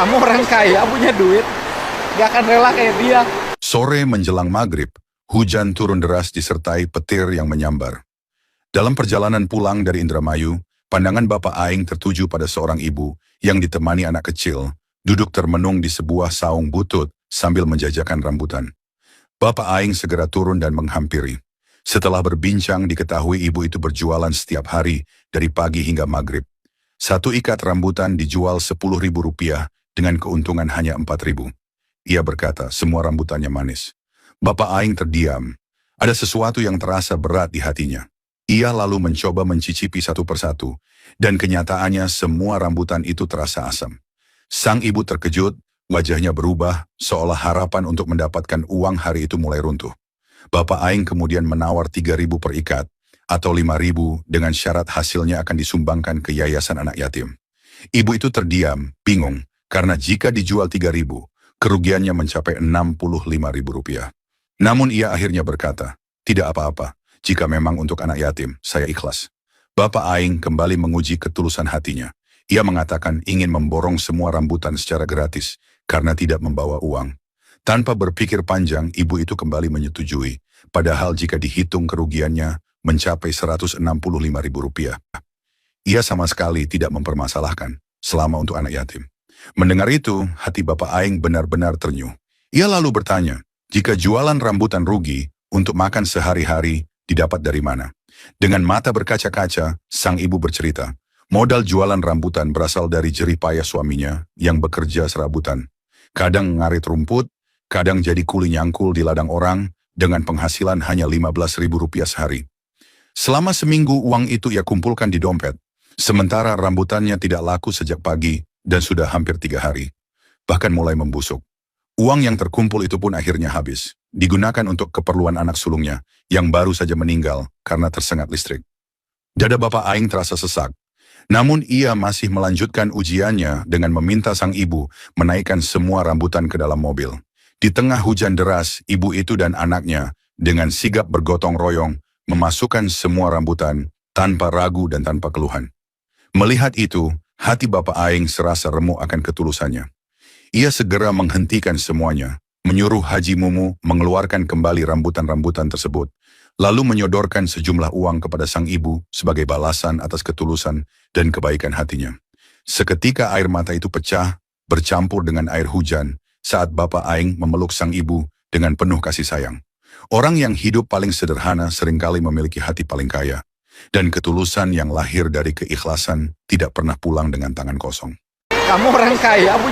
Kamu orang kaya, punya duit, gak akan rela kayak dia. Sore menjelang maghrib, hujan turun deras disertai petir yang menyambar. Dalam perjalanan pulang dari Indramayu, pandangan Bapak Aing tertuju pada seorang ibu yang ditemani anak kecil, duduk termenung di sebuah saung butut sambil menjajakan rambutan. Bapak Aing segera turun dan menghampiri. Setelah berbincang, diketahui ibu itu berjualan setiap hari dari pagi hingga maghrib. Satu ikat rambutan dijual Rp10.000 dengan keuntungan hanya Rp4.000. Ia berkata, semua rambutannya manis. Bapak Aing terdiam. Ada sesuatu yang terasa berat di hatinya. Ia lalu mencoba mencicipi satu persatu, dan kenyataannya semua rambutan itu terasa asam. Sang ibu terkejut, wajahnya berubah, seolah harapan untuk mendapatkan uang hari itu mulai runtuh. Bapak Aing kemudian menawar Rp3.000 per ikat, atau Rp5.000 dengan syarat hasilnya akan disumbangkan ke yayasan anak yatim. Ibu itu terdiam, bingung, karena jika dijual Rp3.000, kerugiannya mencapai Rp65.000. Namun ia akhirnya berkata, tidak apa-apa, jika memang untuk anak yatim, saya ikhlas. Bapak Aing kembali menguji ketulusan hatinya. Ia mengatakan ingin memborong semua rambutan secara gratis, karena tidak membawa uang. Tanpa berpikir panjang, ibu itu kembali menyetujui, padahal jika dihitung kerugiannya, mencapai Rp165.000. Ia sama sekali tidak mempermasalahkan, selama untuk anak yatim. Mendengar itu, hati Bapak Aing benar-benar ternyuh. Ia lalu bertanya, jika jualan rambutan rugi, untuk makan sehari-hari, didapat dari mana? Dengan mata berkaca-kaca, sang ibu bercerita, modal jualan rambutan berasal dari jerih payah suaminya yang bekerja serabutan. Kadang ngarit rumput, kadang jadi kuli nyangkul di ladang orang, dengan penghasilan hanya Rp15.000 sehari. Selama seminggu uang itu ia kumpulkan di dompet, sementara rambutannya tidak laku sejak pagi dan sudah hampir 3 hari. Bahkan mulai membusuk. Uang yang terkumpul itu pun akhirnya habis, digunakan untuk keperluan anak sulungnya yang baru saja meninggal karena tersengat listrik. Dada Bapak Aing terasa sesak. Namun ia masih melanjutkan ujiannya dengan meminta sang ibu menaikkan semua rambutan ke dalam mobil. Di tengah hujan deras, ibu itu dan anaknya dengan sigap bergotong royong memasukkan semua rambutan tanpa ragu dan tanpa keluhan. Melihat itu, hati Bapak Aing serasa remuk akan ketulusannya. Ia segera menghentikan semuanya, menyuruh Haji Mumu mengeluarkan kembali rambutan-rambutan tersebut, lalu menyodorkan sejumlah uang kepada sang ibu sebagai balasan atas ketulusan dan kebaikan hatinya. Seketika air mata itu pecah, bercampur dengan air hujan, saat Bapak Aing memeluk sang ibu dengan penuh kasih sayang. Orang yang hidup paling sederhana seringkali memiliki hati paling kaya, dan ketulusan yang lahir dari keikhlasan tidak pernah pulang dengan tangan kosong. Kamu orang kaya, punya